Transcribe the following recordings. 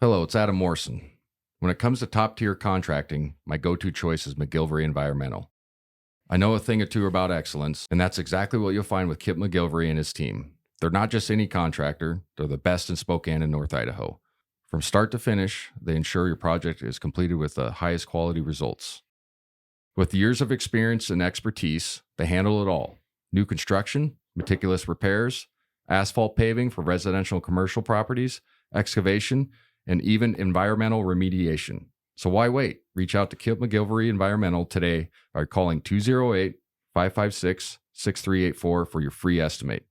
Hello, it's Adam Morrison. When it comes to top-tier contracting, my go-to choice is McGillivray Environmental. I know a thing or two about excellence, and that's exactly what you'll find with Kip McGillivray and his team. They're not just any contractor, they're the best in Spokane and North Idaho. From start to finish, they ensure your project is completed with the highest quality results. With years of experience and expertise, they handle it all. New construction, meticulous repairs, asphalt paving for residential and commercial properties, excavation, and even environmental remediation. So why wait? Reach out to Kip McGillivray Environmental today by calling 208-556-6384 for your free estimate.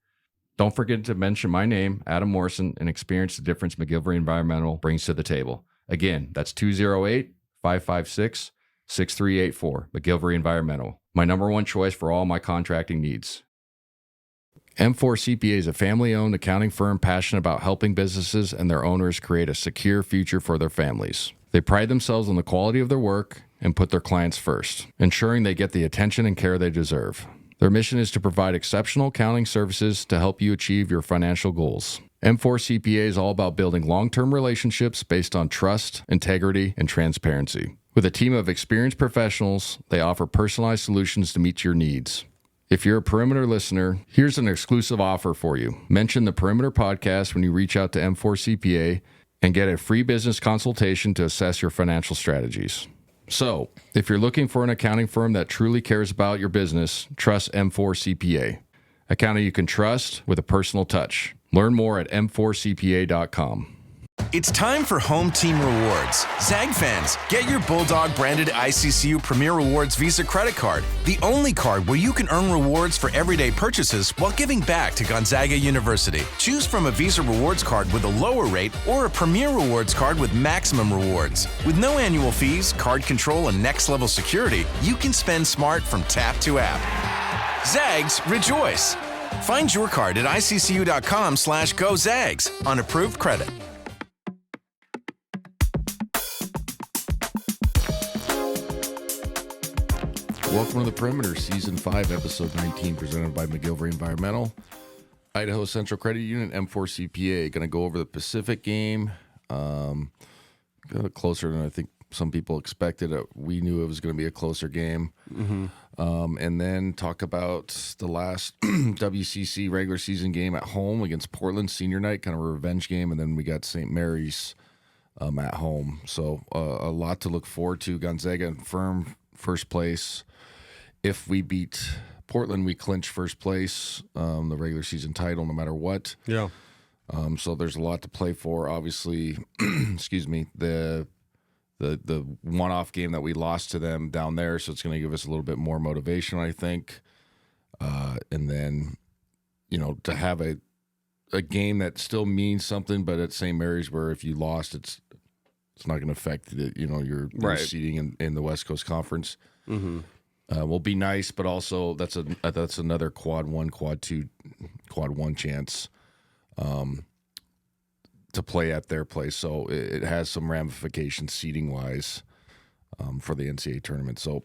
Don't forget to mention my name, Adam Morrison, and experience the difference McGillivray Environmental brings to the table. Again, that's 208-556-6384, McGillivray Environmental. My number one choice for all my contracting needs. M4 CPA is a family-owned accounting firm passionate about helping businesses and their owners create a secure future for their families. They pride themselves on the quality of their work and put their clients first, ensuring they get the attention and care they deserve. Their mission is to provide exceptional accounting services to help you achieve your financial goals. M4 CPA is all about building long-term relationships based on trust, integrity, and transparency. With a team of experienced professionals, they offer personalized solutions to meet your needs. If you're a Perimeter listener, here's an exclusive offer for you. Mention the Perimeter podcast when you reach out to M4 CPA and get a free business consultation to assess your financial strategies. So, if you're looking for an accounting firm that truly cares about your business, trust M4 CPA. Accounting you can trust with a personal touch. Learn more at m4cpa.com. It's time for Home Team Rewards. Zag fans, get your Bulldog branded ICCU Premier Rewards Visa credit card, the only card where you can earn rewards for everyday purchases while giving back to Gonzaga University. Choose from a Visa Rewards card with a lower rate or a Premier Rewards card with maximum rewards. With no annual fees, card control, and next-level security, you can spend smart from tap to app. Zags, rejoice! Find your card at iccu.com/gozags on approved credit. Welcome to the Perimeter, Season 5, Episode 19, presented by McGillivray Environmental, Idaho Central Credit Union, M4 CPA. Going to go over the Pacific game. Got closer than I think some people expected. We knew it was going to be a closer game. And then talk about the last WCC regular season game at home against Portland, senior night, kind of a revenge game. And then we got St. Mary's at home. So a lot to look forward to. Gonzaga in firm first place. If we beat Portland, we clinch first place, the regular season title, no matter what. Yeah. So there's a lot to play for. Obviously, excuse me, the one-off game that we lost to them down there, so it's going to give us a little bit more motivation, I think. And then, to have a game that still means something, but at St. Mary's, where if you lost, it's not going to affect your seating in the West Coast Conference. Will be nice, but also that's another quad one chance to play at their place. So it has some ramifications seating wise for the NCAA tournament. So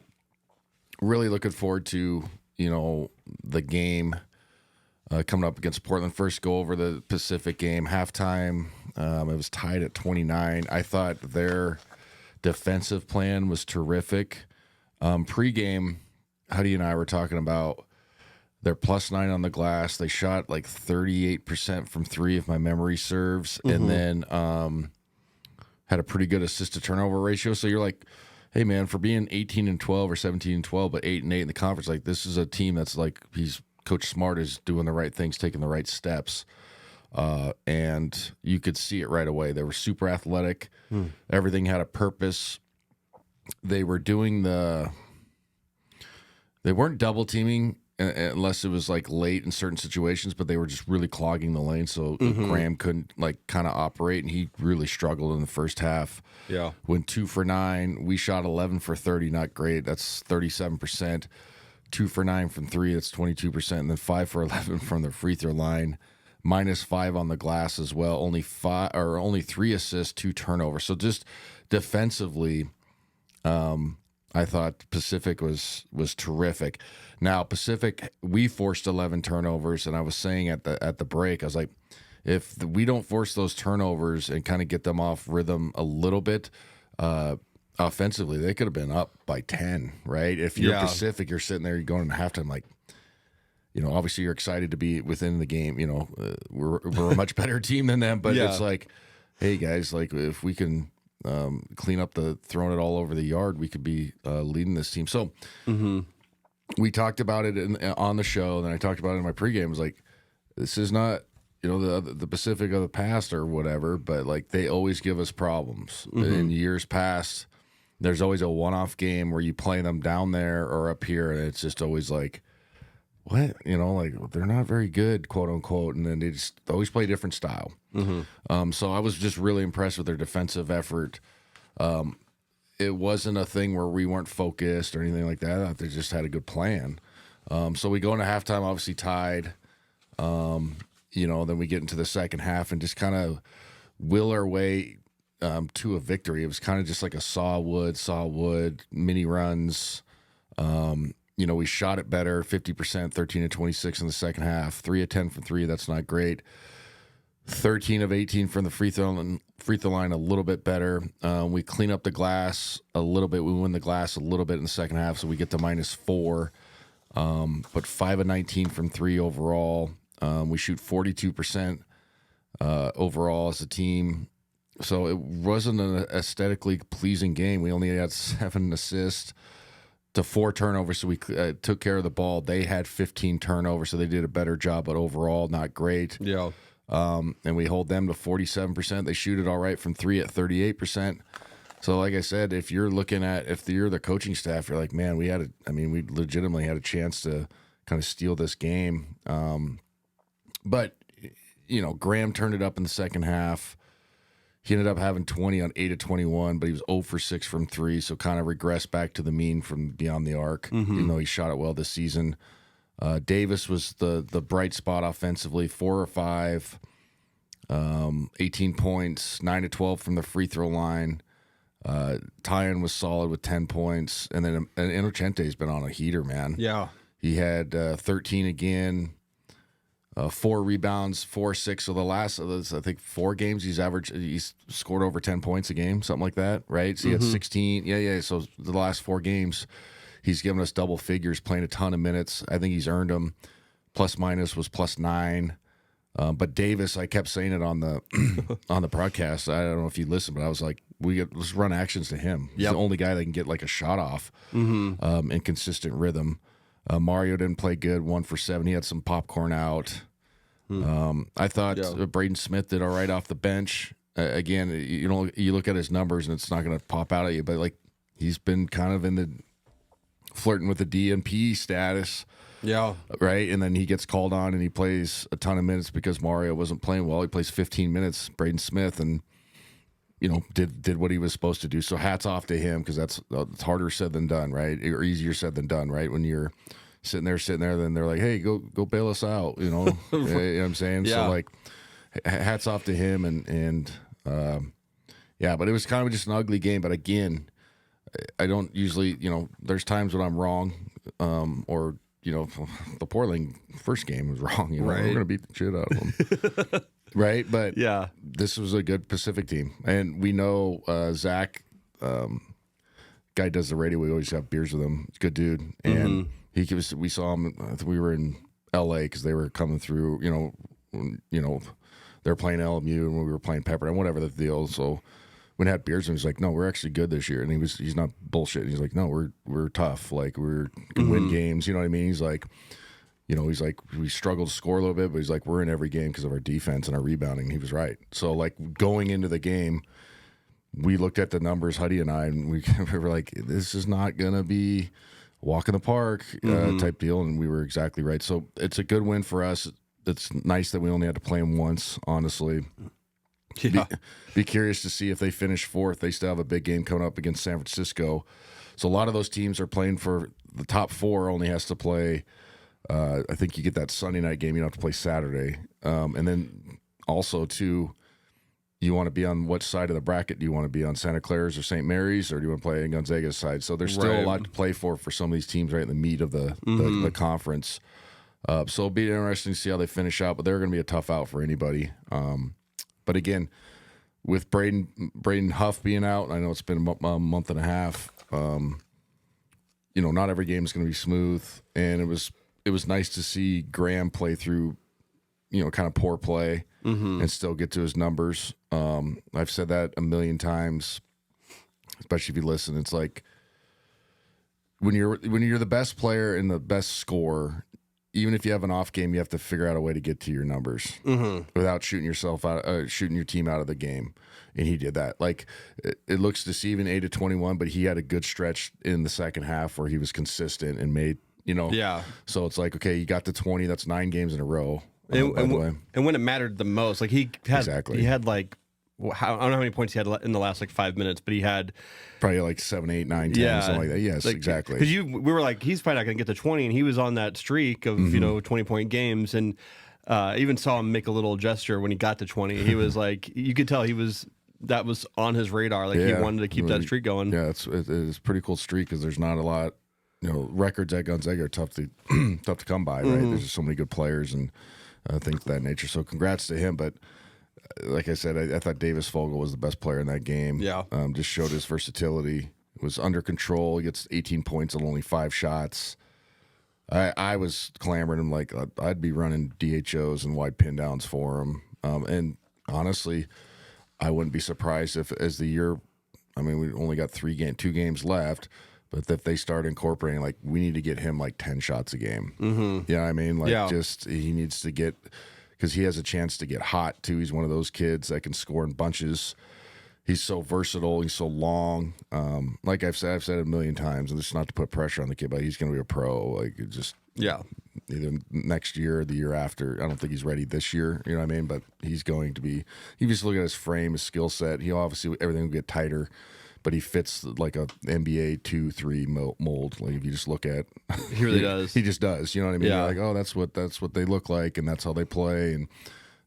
really looking forward to the game coming up against Portland. First, go over the Pacific game. Halftime, it was tied at 29. I thought their defensive plan was terrific. Pre-game, Huddy and I were talking about their +9 on the glass. They shot like 38% from three, if my memory serves, and then had a pretty good assist to turnover ratio. So you're like, hey man, for being 18-12 or 17-12, but 8-8 in the conference, like this is a team that's like Coach Smart is doing the right things, taking the right steps. And you could see it right away. They were super athletic. Everything had a purpose. They were doing they weren't double teaming unless it was like late in certain situations, but they were just really clogging the lane. So Graham couldn't kind of operate, and he really struggled in the first half. Yeah. Went 2 for 9. We shot 11 for 30. Not great. That's 37%. 2 for 9 from 3. That's 22%. And then 5 for 11 from the free throw line. -5 on the glass as well. Only 3 assists, 2 turnovers. So just defensively, I thought Pacific was terrific. Now Pacific, we forced 11 turnovers, and I was saying at the break, I was like, if we don't force those turnovers and kind of get them off rhythm a little bit, offensively, they could have been up by 10, right? If you're Pacific, you're sitting there, you're going into halftime like, obviously you're excited to be within the game. We're a much better team than them, but it's like, hey guys, like if we can clean up the throwing it all over the yard, we could be leading this team. So we talked about it on the show, and then I talked about it in my pregame. It was like, this is not the Pacific of the past or whatever, but like they always give us problems. In years past, there's always a one-off game where you play them down there or up here, and it's just always like, what? Like they're not very good, quote unquote, and then they just always play a different style. So I was just really impressed with their defensive effort. It wasn't a thing where we weren't focused or anything like that. They just had a good plan. So we go into halftime, obviously tied. Then we get into the second half and just kind of will our way to a victory. It was kind of just like a saw wood, mini runs. We shot it better, 50%, 13 of 26 in the second half, 3 of 10 from 3. That's not great. 13 of 18 from the free throw line, a little bit better. We clean up the glass a little bit. We win the glass a little bit in the second half, so we get to -4. But 5 of 19 from 3 overall. We shoot 42% overall as a team. So it wasn't an aesthetically pleasing game. We only had 7 assists to 4 turnovers, so we took care of the ball. They had 15 turnovers, so they did a better job, but overall not great. Yeah. And we hold them to 47%. They shoot it all right from 3 at 38%. So like I said, if you're the coaching staff, you're like, man, we legitimately had a chance to kind of steal this game. But Graham turned it up in the second half. He ended up having 20 on 8 of 21, but he was 0 for 6 from 3, so kind of regressed back to the mean from beyond the arc, even though he shot it well this season. Davis was the bright spot offensively, 4 or 5, 18 points, 9 to 12 from the free throw line. Tyon was solid with 10 points, and then Inocente's been on a heater, man. Yeah. He had 13 again. 4 rebounds, 4 6. So the last of those, I think 4 games, he's scored over 10 points a game, something like that, right? So he had 16. Yeah. So the last 4 games, he's given us double figures, playing a ton of minutes. I think he's earned them. Plus minus was +9. But Davis, I kept saying it on the on the broadcast. I don't know if you listened, but I was like, let's run actions to him. He's the only guy that can get like a shot off in consistent rhythm. Mario didn't play good, 1 for 7. He had some popcorn out. I thought Braden Smith did all right off the bench. Again, you look at his numbers and it's not going to pop out at you, but like he's been kind of in the flirting with the DNP status. Yeah. Right. And then he gets called on and he plays a ton of minutes because Mario wasn't playing well. He plays 15 minutes, Braden Smith, and did what he was supposed to do. So hats off to him, because it's harder said than done, right? Or easier said than done, right? When you're sitting there, then they're like, hey, go bail us out, You know what I'm saying? Yeah. So like hats off to him and but it was kind of just an ugly game. But again, I don't usually, there's times when I'm wrong, or the Portland first game was wrong. Right. We're gonna beat the shit out of them, right? But yeah, this was a good Pacific team, and we know Zach, guy does the radio. We always have beers with him. He's a good dude, and we saw him. I think we were in L.A. because they were coming through. They're playing LMU, and we were playing Pepperdine, whatever the deal. So when I had beers, and he's like, "No, we're actually good this year." And he's not bullshit. He's like, "No, we're tough. Like we can win games." You know what I mean? He's like, we struggled to score a little bit, but he's like, we're in every game because of our defense and our rebounding. He was right. So like going into the game, we looked at the numbers, Huddy and I, and we were like, this is not gonna be walk in the park type deal, and we were exactly right. So it's a good win for us. It's nice that we only had to play them once, honestly. Yeah. Be curious to see if they finish fourth. They still have a big game coming up against San Francisco. So a lot of those teams are playing for the top 4. Only has to play. I think you get that Sunday night game. You don't have to play Saturday. And then also too, you want to be on what side of the bracket? Do you want to be on Santa Clara's or St. Mary's, or do you want to play on Gonzaga's side? So there's still a lot to play for some of these teams right in the meat of the conference. So it'll be interesting to see how they finish out, but they're going to be a tough out for anybody. But again, with Braden Huff being out, I know it's been a month and a half. Not every game is going to be smooth, and it was nice to see Graham play through, kind of poor play and still get to his numbers. I've said that a million times, especially if you listen. It's like when you're the best player and the best scorer, even if you have an off game, you have to figure out a way to get to your numbers without shooting your team out of the game. And he did that. Like it looks deceiving, 8 of 21, but he had a good stretch in the second half where he was consistent and made, Yeah. So it's like, okay, you got to 20. That's 9 games in a row. By the way. And when it mattered the most, like he had like, I don't know how many points he had in the last 5 minutes, but he had probably like 7, 8, 9, 10, something like that. Yes, exactly. Because we were like, he's probably not going to get to 20, and he was on that streak of 20-point games, and I even saw him make a little gesture when he got to 20. He was like, you could tell that was on his radar. Like he wanted to keep that streak going. Yeah, it's a pretty cool streak because there's not a lot. Records at Gonzaga are tough to come by, right? There's just so many good players and things of that nature. So congrats to him. But like I said, I thought Davis Fogel was the best player in that game. Yeah, just showed his versatility. Was under control. He gets 18 points on only 5 shots. I was clamoring him like I'd be running DHOs and wide pin downs for him. And honestly, I wouldn't be surprised if as the year. I mean, we only got 2 games left. But if they start incorporating, like, we need to get him like 10 shots a game. You know what I mean? Like, just he needs to get, because he has a chance to get hot too. He's one of those kids that can score in bunches. He's so versatile. He's so long. Like I've said it a million times, and it's not to put pressure on the kid, but he's going to be a pro. Like, it just either next year or the year after. I don't think he's ready this year. You know what I mean? But he's going to be. You just look at his frame, his skill set. He obviously everything will get tighter. But he fits like a NBA 2-3 mold. Like if you just look at, he really does. He just does. You know what I mean? Yeah. You're like, oh, that's what they look like, and that's how they play, and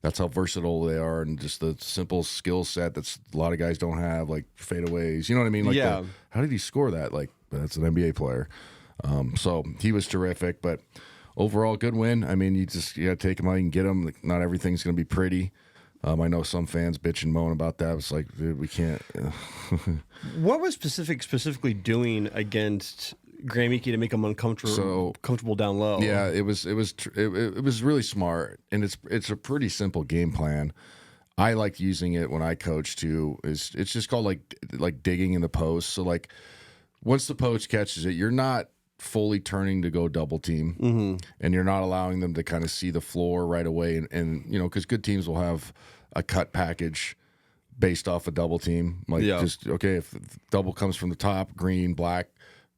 that's how versatile they are, and just the simple skill set that's a lot of guys don't have, like fadeaways. You know what I mean? Like, how did he score that? Like, that's an NBA player. So he was terrific. But overall, good win. I mean, you got to take him out and get him. Like, not everything's going to be pretty. I know some fans bitch and moan about that. It's like, dude, we can't. What was specifically doing against Graham Ike to make him comfortable down low? Yeah, it was really smart, and it's a pretty simple game plan. I like using it when I coach too. It's just called like digging in the post. So like once the post catches it, you're not fully turning to go double team, and you're not allowing them to kind of see the floor right away, and because good teams will have a cut package based off a double team, like just okay, if double comes from the top, green, black,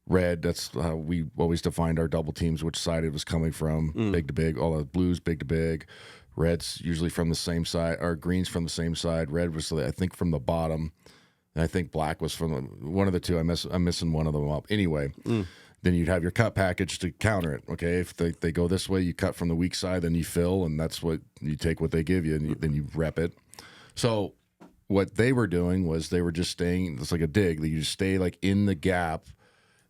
red, that's how we always defined our double teams, which side it was coming from, big to big. All the blues big to big, reds usually from the same side, or greens from the same side. Red was I think from the bottom, and I think black was from one of the two. I'm missing one of them up anyway. Then you'd have your cut package to counter it. Okay, if they go this way, you cut from the weak side, then you fill, and that's what you take what they give you, and then you rep it. So what they were doing was they were just staying. It's like a dig. You just stay like in the gap,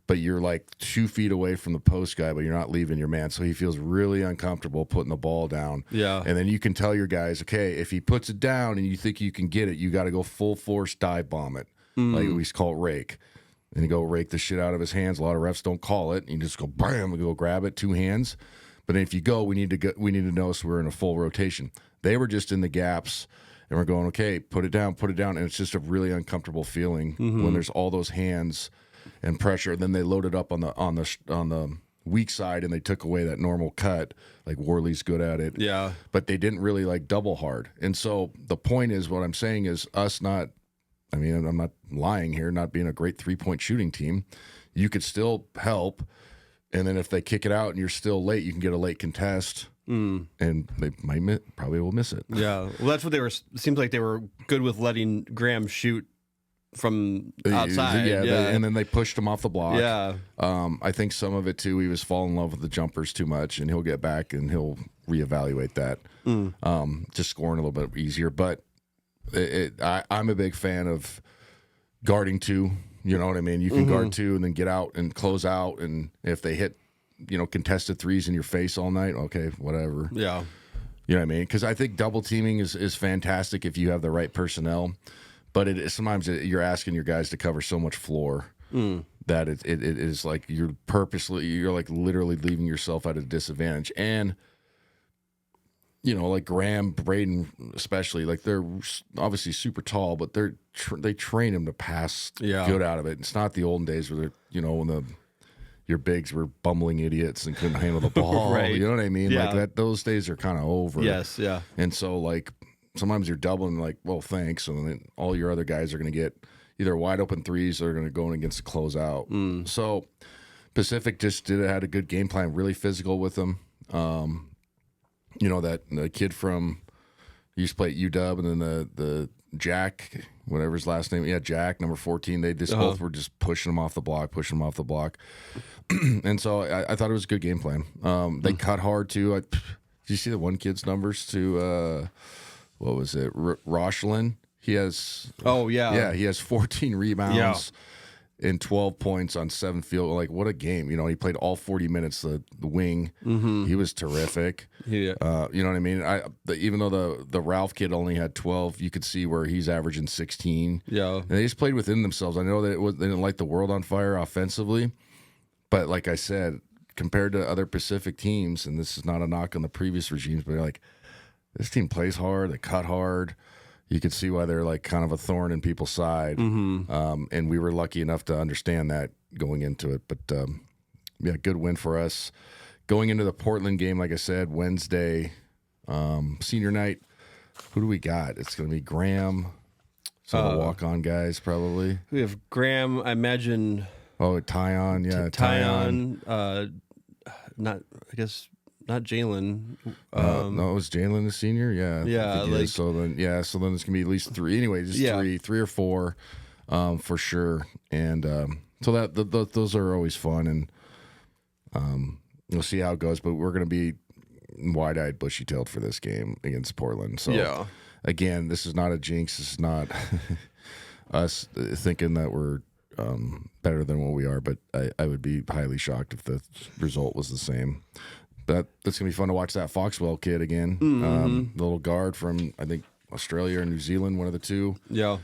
but you're like 2 feet away from the post guy, but you're not leaving your man. So he feels really uncomfortable putting the ball down. Yeah, and then you can tell your guys, okay, if he puts it down and you think you can get it, you got to go full force dive bomb it, like we call it rake. And you go rake the shit out of his hands. A lot of refs don't call it. You just go bam and go grab it, 2 hands. But then if you go, we need to know so we're in a full rotation. They were just in the gaps, and we're going, okay, put it down, and it's just a really uncomfortable feeling when there's all those hands and pressure. And then they loaded up on the weak side, and they took away that normal cut. Like Worley's good at it, but they didn't really like double hard. And so the point is, what I'm saying is, us not. I mean, I'm not lying here, not being a great 3-point shooting team. You could still help, and then if they kick it out and you're still late, you can get a late contest, and they probably will miss it. Yeah, well, that's what they were. Seems like they were good with letting Graham shoot from outside. And then they pushed him off the block. Yeah, I think some of it too. He was falling in love with the jumpers too much, and he'll get back and he'll reevaluate that. Just scoring a little bit easier, but. I'm a big fan of guarding 2. You know what I mean? You can guard 2 and then get out and close out. And if they hit contested threes in your face all night. Okay, whatever. Yeah. You know what I mean? Because I think double teaming is fantastic if you have the right personnel, but sometimes you're asking your guys to cover so much floor that it is like you're like literally leaving yourself at a disadvantage. And like Graham, Braden, especially, like they're obviously super tall, but they train them to pass good out of it. It's not the olden days where they're when your bigs were bumbling idiots and couldn't handle the ball. Right. You know what I mean? Yeah. Like that. Those days are kind of over. Yes. Yeah. And so like sometimes you're doubling, like, well, thanks, and then all your other guys are going to get either wide open threes or going to go in against the closeout. So Pacific just had a good game plan, really physical with them. That the kid from used to play at UW, and then the Jack, whatever his last name, Jack, number 14. They just both were just pushing him off the block, and so I thought it was a good game plan. They cut hard too. Did you see the one kid's numbers to what was it, Rochlin? He has he has 14 rebounds. And 12 points on 7 field. Like, what a game. He played all 40 minutes, the wing. He was terrific. Yeah. You know what I mean? Even though the Ralph kid only had 12, you could see where he's averaging 16. Yeah. And they just played within themselves. I know that they didn't light the world on fire offensively, but like I said, compared to other Pacific teams, and this is not a knock on the previous regimes, but like, this team plays hard, they cut hard. You could see why they're like kind of a thorn in people's side. And we were lucky enough to understand that going into it. But, good win for us. Going into the Portland game, like I said, Wednesday, senior night, who do we got? It's going to be Graham. So the walk-on guys probably. We have Graham, I imagine. Oh, Tyon, yeah. Tyon. Not Jalen. No, it was Jalen the senior. Yeah. Yeah. So then it's gonna be at least 3. Anyway, just three or 4, for sure. And so those are always fun, and we'll see how it goes. But we're gonna be wide-eyed, bushy-tailed for this game against Portland. So again, this is not a jinx. This is not us thinking that we're better than what we are. But I would be highly shocked if the result was the same. That's going to be fun to watch that Foxwell kid again. The little guard from, I think, Australia or New Zealand, one of the two. Yeah.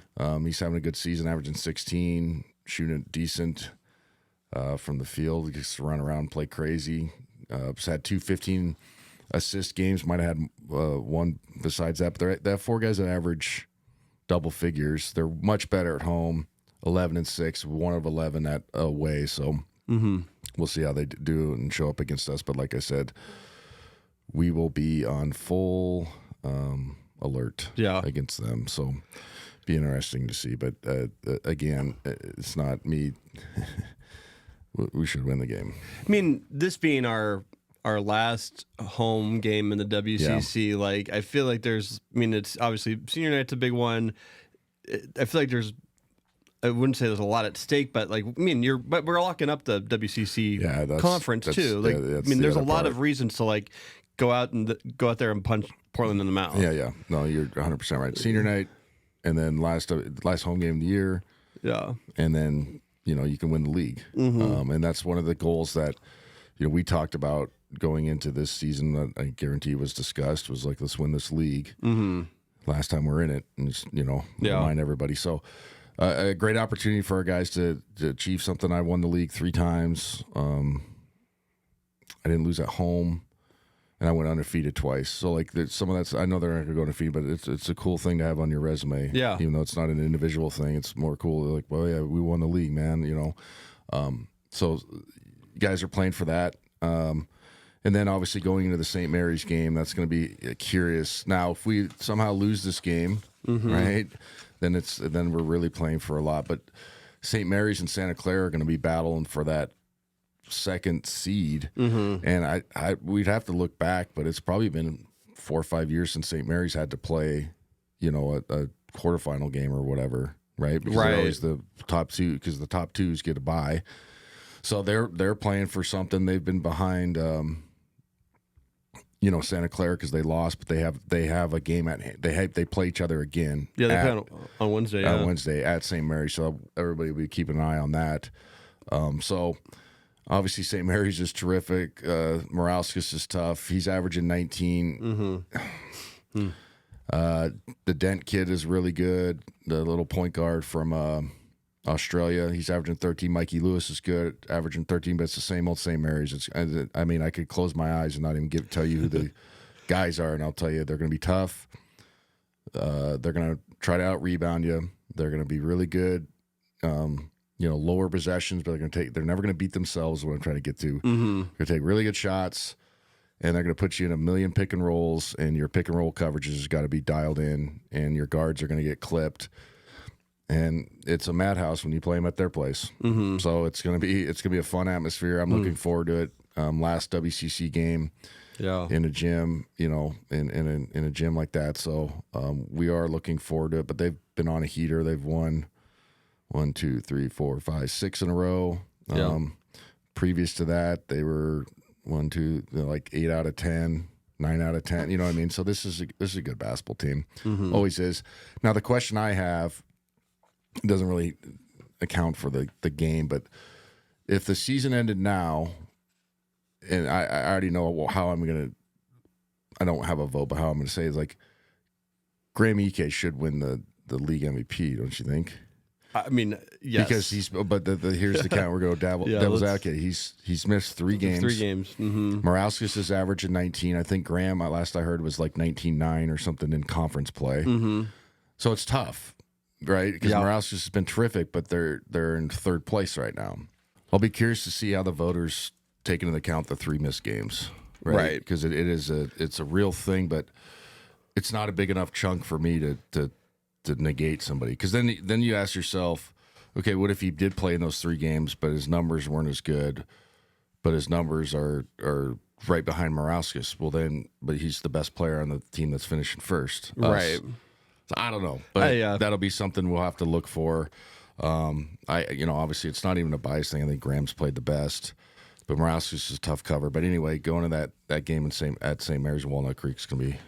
He's having a good season, averaging 16, shooting decent from the field. He just run around, play crazy. Just had 2 15-assist games. Might have had one besides that. But they have 4 guys that average double figures. They're much better at home, 11-6, 1 of 11 at away. So we'll see how they do and show up against us. But like I said, we will be on full alert against them. So be interesting to see. But again, it's not me. We should win the game. I mean, this being our last home game in the WCC, like I feel like it's obviously senior night's a big one. I feel like I wouldn't say there's a lot at stake, but but we're locking up the WCC conference too. Like, there's a lot of reasons to go out there and punch Portland in the mouth. Yeah. No, you're 100% right. Senior night, and then last home game of the year. Yeah, and then you can win the league, and that's one of the goals that we talked about going into this season. That I guarantee was discussed was like, let's win this league. Last time we're in it, and just remind everybody. So. A great opportunity for our guys to achieve something. I won the league 3 times. I didn't lose at home, and I went undefeated twice. So some of that's, I know they're not going to go undefeated, but it's a cool thing to have on your resume. Yeah. Even though it's not an individual thing, it's more cool. They're like, well, yeah, we won the league, man. So you guys are playing for that. And then obviously going into the St. Mary's game, that's going to be curious. Now, if we somehow lose this game, right? Then we're really playing for a lot. But St. Mary's and Santa Clara are going to be battling for that second seed, and we'd have to look back, but it's probably been 4 or 5 years since St. Mary's had to play, a quarterfinal game or whatever, right? Because they're always the top 2, because the top 2s get a bye. So they're playing for something. They've been behind. Santa Clara because they lost, but they have a game at hand. They play each other again. Yeah, they play on Wednesday. On Wednesday at St. Mary, so everybody will be keeping an eye on that. Obviously, St. Mary's is terrific. Morauskas is tough. He's averaging 19. The Dent kid is really good. The little point guard from Australia, he's averaging 13. Mikey Lewis is good, averaging 13, but it's the same old St. Mary's. I mean, I could close my eyes and not even tell you who the guys are, and I'll tell you they're going to be tough. They're going to try to out-rebound you. They're going to be really good. Lower possessions, but they're never going to beat themselves. What I'm trying to get to. They're going to take really good shots, and they're going to put you in a million pick and rolls, and your pick and roll coverages has got to be dialed in, and your guards are going to get clipped. And it's a madhouse when you play them at their place. So it's going to be a fun atmosphere. I'm looking forward to it. Last WCC game, in a gym, in a gym like that. So we are looking forward to it. But they've been on a heater. They've won 1, 2, 3, 4, 5, 6 in a row. Previous to that, they were 8 out of 10, 9 out of 10. You know what I mean? So this is a good basketball team. Always is. Now the question I have doesn't really account for the game, but if the season ended now, and I already know how I'm gonna. I don't have a vote, but how I'm gonna say is like Graham Ike should win the league MVP, don't you think? I mean, yes. Because here's the count. We're going devil's advocate. He's missed 3 games. 3 games. Morauskas is averaging 19. I think Graham, last I heard, was like 19-9 or something in conference play. So it's tough, right? Because Morauskas has been terrific, but they're in 3rd place right now. I'll be curious to see how the voters take into account the 3 missed games, right? Because it's a real thing, but it's not a big enough chunk for me to negate somebody. Because then you ask yourself, okay, what if he did play in those 3 games, but his numbers weren't as good, but his numbers are right behind Morauskas? Well, but he's the best player on the team that's finishing first, right? So I don't know, but that'll be something we'll have to look for. Obviously it's not even a bias thing. I think Graham's played the best, but Morauskas is a tough cover. But anyway, going to that game at St. Mary's in Walnut Creek is going to be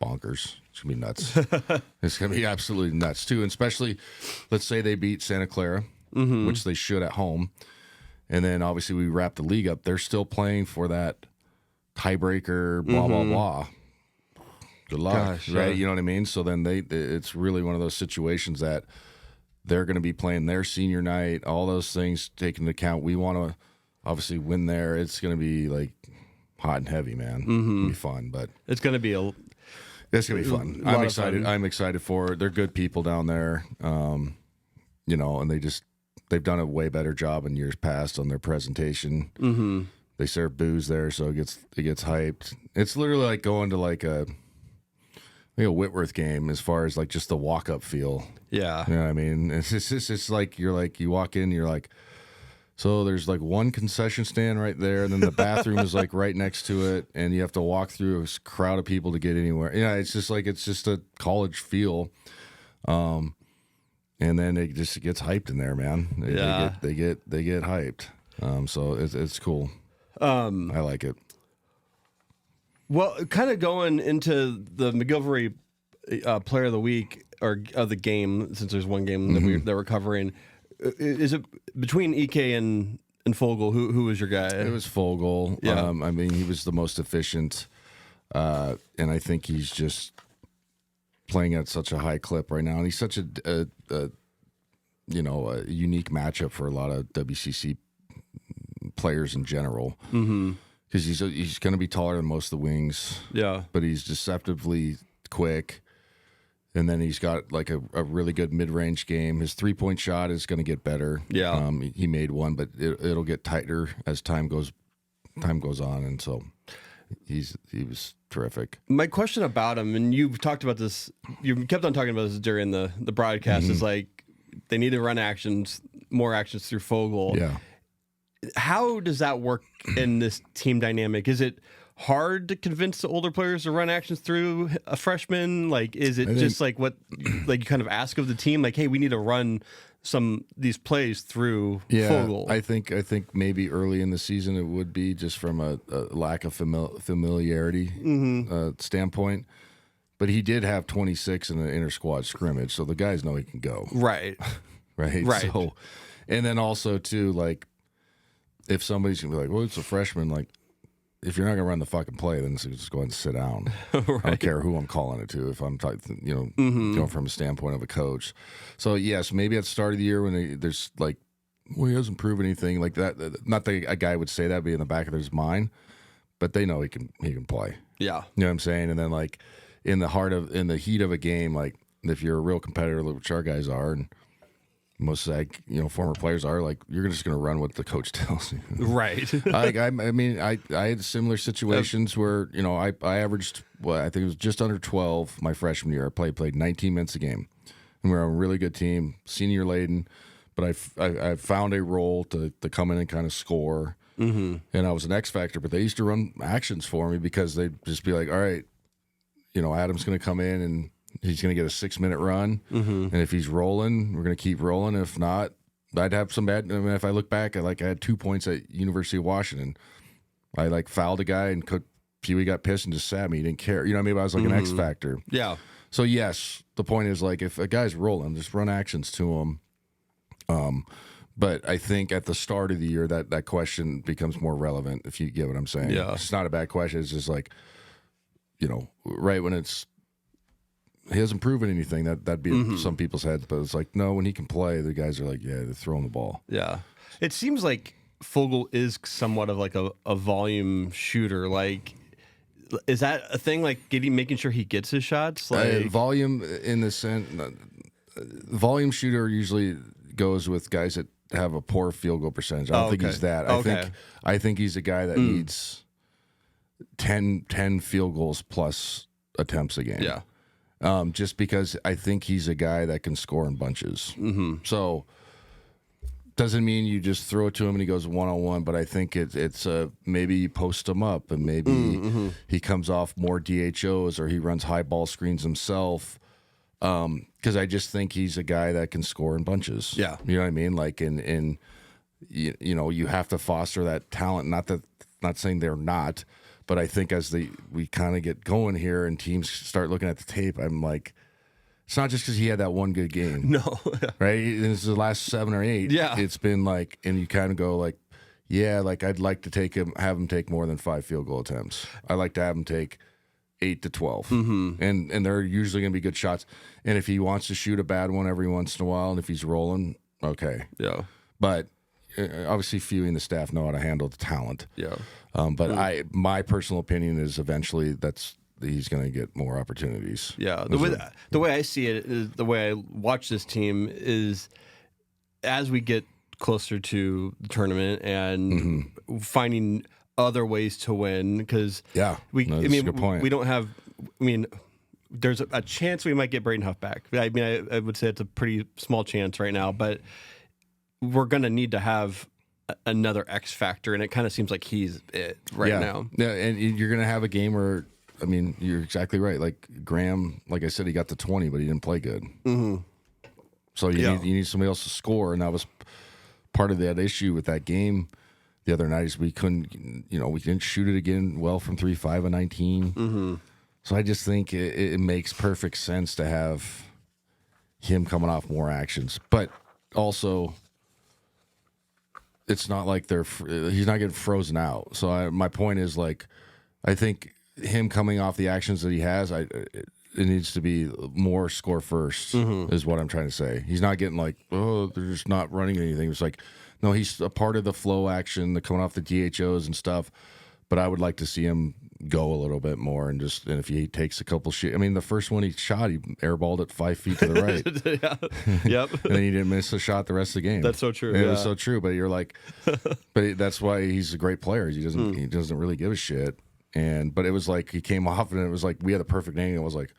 bonkers. It's going to be nuts. It's going to be absolutely nuts, too. And especially, let's say they beat Santa Clara, which they should at home. And then, obviously, we wrap the league up. They're still playing for that tiebreaker, blah, blah, blah. Good luck, right? You know what I mean? So then it's really one of those situations that they're going to be playing their senior night, all those things taken into account. We want to obviously win there. It's going to be like hot and heavy, man. It's going to be fun, but it's going to be it's going to be fun. I'm excited. I'm excited for it. They're good people down there, and they've done a way better job in years past on their presentation. They serve booze there, so it gets hyped. It's literally like going to like a Whitworth game as far as like just the walk up feel. Yeah, you know what I mean. It's like you walk in, you're like. So there's like one concession stand right there, and then the bathroom is like right next to it, and you have to walk through a crowd of people to get anywhere. Yeah, it's just a college feel, and then it just gets hyped in there, man. They get hyped. So it's cool. I like it. Well, kind of going into the McGillivray Player of the Week or of the game, since there's one game that we're covering. Is it between Ike and Fogel? Who was your guy? It was Fogel. Yeah. I mean, he was the most efficient, and I think he's just playing at such a high clip right now. And he's such a unique matchup for a lot of WCC players in general. Because he's going to be taller than most of the wings. Yeah, but he's deceptively quick. And then he's got like a really good mid-range game. His 3-point shot is going to get better. Yeah, he made one, but it'll get tighter as time goes on, and so he was terrific. My question about him, and you've talked about this, you kept on talking about this during the broadcast, is like they need to run more actions through Fogel. Yeah, how does that work in this team dynamic? Is it hard to convince the older players to run actions through a freshman? Like, is it just like what like you kind of ask of the team, like, hey, we need to run these plays through Fogel? I think maybe early in the season it would be just from a lack of familiarity standpoint. But he did have 26 in an inter squad scrimmage, so the guys know he can go. Right. Right. So, and then also too, like, if somebody's gonna be like, well, it's a freshman, like if you're not gonna run the fucking play, then just go ahead and sit down. Right. I don't care who I'm calling it to. If I'm going from a standpoint of a coach. So yes, maybe at the start of the year when there's like, well, he hasn't proven anything like that. Not that a guy would say that, be in the back of his mind, but they know he can play. Yeah, you know what I'm saying. And then like in the heat of a game, like if you're a real competitor, which our guys are, and most former players are, like you're just going to run what the coach tells you. Right. I mean, I had similar situations where I averaged I think it was just under 12 my freshman year. I played 19 minutes a game, and we were on a really good team, senior laden. But I found a role to come in and kind of score, and I was an X factor. But they used to run actions for me because they'd just be like, all right, Adam's going to come in and he's going to get a 6-minute run. And if he's rolling, we're going to keep rolling. If not, I'd have some bad. I mean, if I look back, I had 2 points at University of Washington. I fouled a guy and Pee-wee got pissed and just sat me. He didn't care. You know what I mean? I was like an X factor. Yeah. So yes, the point is like if a guy's rolling, just run actions to him. But I think at the start of the year that question becomes more relevant, if you get what I'm saying. Yeah. It's not a bad question. It's just like, right when he hasn't proven anything, that'd be some people's heads, but it's like, no, when he can play, the guys are like, yeah, they're throwing the ball. Yeah. It seems like Fogel is somewhat of like a volume shooter. Like, is that a thing? Like making sure he gets his shots? Like Volume in the sense, volume shooter usually goes with guys that have a poor field goal percentage. I don't think he's that. I think he's a guy that needs 10 field goals plus attempts a game. Yeah. Just because I think he's a guy that can score in bunches. So doesn't mean you just throw it to him and he goes one-on-one, but I think it's maybe you post him up and maybe he comes off more DHOs or he runs high ball screens himself. Because I just think he's a guy that can score in bunches. Yeah. You know what I mean? Like, you have to foster that talent. Not saying they're not, but I think as we kind of get going here and teams start looking at the tape, I'm like, it's not just because he had that one good game. No. Right? This is the last 7 or 8. Yeah. It's been like, and you kind of go like, yeah, like I'd like to have him take more than 5 field goal attempts. I'd like to have him take 8 to 12, and they're usually going to be good shots. And if he wants to shoot a bad one every once in a while, and if he's rolling, okay, Yeah. But obviously, few in the staff know how to handle the talent. Yeah. But my personal opinion is eventually he's going to get more opportunities. Yeah. The way I see it is the way I watch this team is as we get closer to the tournament and finding other ways to win because that's a good point. we don't have. I mean, there's a chance we might get Braden Huff back. I mean, I would say it's a pretty small chance right now, but we're going to need to have another X factor, and it kind of seems like he's it now. Yeah, and you're going to have a game where, I mean, you're exactly right. Like Graham, like I said, he got to 20, but he didn't play good. So you need somebody else to score, and that was part of that issue with that game the other night is we didn't shoot it again well from 3, 5, and 19. So I just think it makes perfect sense to have him coming off more actions, but also it's not like he's not getting frozen out. So my point is like, I think him coming off the actions that he has, it needs to be more score first is what I'm trying to say. He's not getting like, oh, they're just not running anything. It's like, no, he's a part of the flow action, the coming off the DHOs and stuff. But I would like to see him go a little bit more and if he takes a couple shots. I mean, the first one he shot, he airballed it 5 feet to the right. Yep. And then he didn't miss a shot the rest of the game. That's so true. It was so true. But you're like, but that's why he's a great player. He doesn't really give a shit. But it was like he came off and it was like we had the perfect angle. I was like,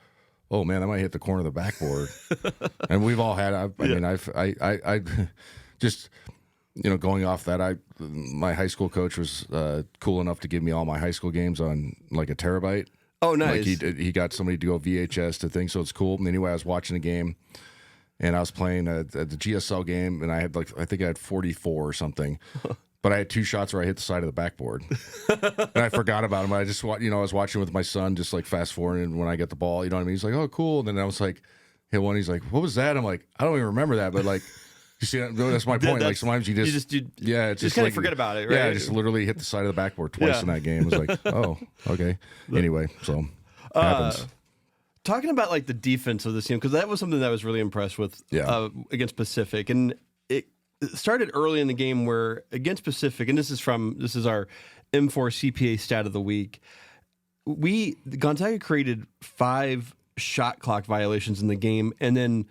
oh man, that might hit the corner of the backboard. And we've all had. I just. Going off that, my high school coach was cool enough to give me all my high school games on like a terabyte. Oh, nice. Like he got somebody to go VHS to things, so it's cool. And anyway, I was watching a game, and I was playing the GSL game, and I think I had 44 or something. But I had 2 shots where I hit the side of the backboard, and I forgot about them. I just I was watching with my son, just like fast forwarding when I get the ball. You know what I mean? He's like, "Oh, cool." And then I was like, hit one. He's like, "What was that?" I'm like, "I don't even remember that," but like. You see, that's my point. Like sometimes you just kind of like, forget about it, right? Yeah, just literally hit the side of the backboard twice in that game. It was like, oh, okay. Anyway, so happens. Talking about like the defense of this team, because that was something that I was really impressed with against Pacific, and it started early in the game where against Pacific, and this is our M4 CPA stat of the week. Gonzaga created 5 shot clock violations in the game, and then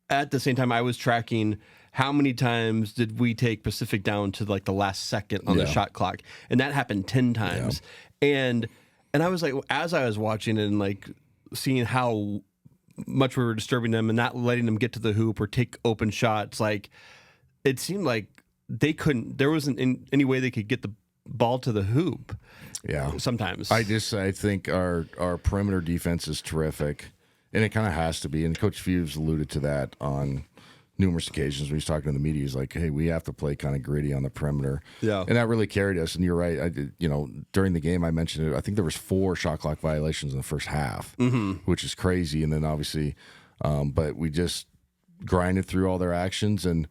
at the same time, I was tracking how many times did we take Pacific down to like the last second on the shot clock, and that happened 10 times. And I was like, as I was watching it and like seeing how much we were disturbing them and not letting them get to the hoop or take open shots, like it seemed like there wasn't any way they could get the ball to the hoop. Yeah. Sometimes. I think our perimeter defense is terrific, and it kind of has to be. And Coach Few's alluded to that on numerous occasions when he's talking to the media. He's like, hey, we have to play kind of gritty on the perimeter. Yeah. And that really carried us. And you're right. I did, during the game, I mentioned it. I think there was 4 shot clock violations in the first half, which is crazy. And then obviously, but we just grinded through all their actions, and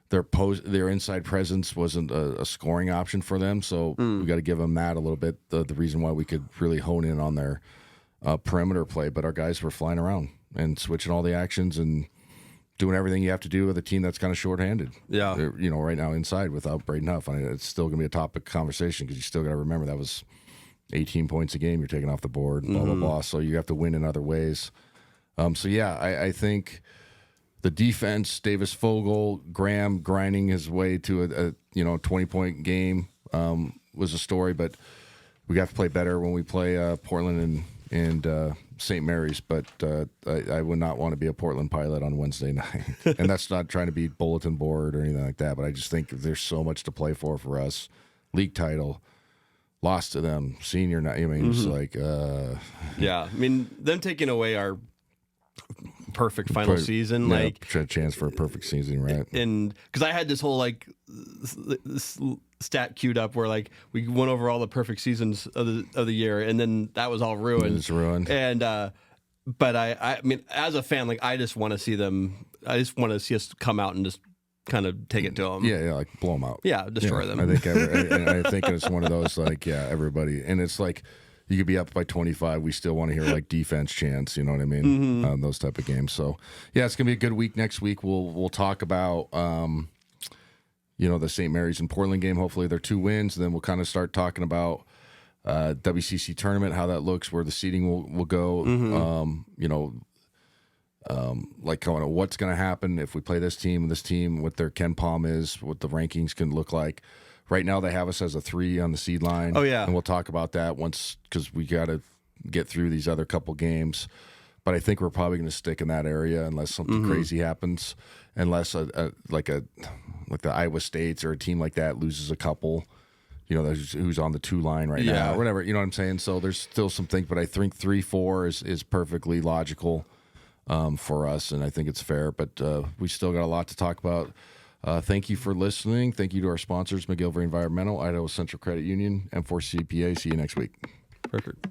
their inside presence wasn't a scoring option for them. So we got to give them that a little bit. The reason why we could really hone in on their perimeter play, but our guys were flying around and switching all the actions and doing everything you have to do with a team that's kind of shorthanded. Yeah. Right now inside without Braden Huff. It's still going to be a topic of conversation because you still got to remember that was 18 points a game you're taking off the board, blah, blah, blah. So you have to win in other ways. I think the defense, Davis Fogel, Graham grinding his way to a 20-point game was a story, but we got to play better when we play Portland and St. Mary's, but I would not want to be a Portland Pilot on Wednesday night. And that's not trying to be bulletin board or anything like that, but I just think there's so much to play for us. League title, lost to them, senior night. It's like... yeah, them taking away our perfect final season, chance for a perfect season, right? And because I had this whole this stat queued up where we went over all the perfect seasons of the year, and then that was all ruined. It's ruined. And but I as a fan, I just want to see them. I just want to see us come out and just kind of take it to them. Yeah, blow them out. Yeah, destroy them. I think it's one of those everybody, and it's like. You could be up by 25. We still want to hear defense chants. You know what I mean? Those type of games. So it's gonna be a good week next week. We'll talk about the St. Mary's and Portland game. Hopefully they're 2 wins. And then we'll kind of start talking about WCC tournament, how that looks, where the seeding will go. What's gonna happen if we play this team, what their Ken Palm is, what the rankings can look like. Right now, they have us as a 3 on the seed line. Oh, yeah. And we'll talk about that once because we got to get through these other couple games. But I think we're probably going to stick in that area unless something crazy happens. Unless like the Iowa States or a team like that loses a couple, who's on the 2 line right now or whatever. You know what I'm saying? So there's still some things, but I think 3-4 is perfectly logical for us, and I think it's fair. But we still got a lot to talk about. Thank you for listening. Thank you to our sponsors, McGillivray Environmental, Idaho Central Credit Union, M4 CPA. See you next week. Perfect.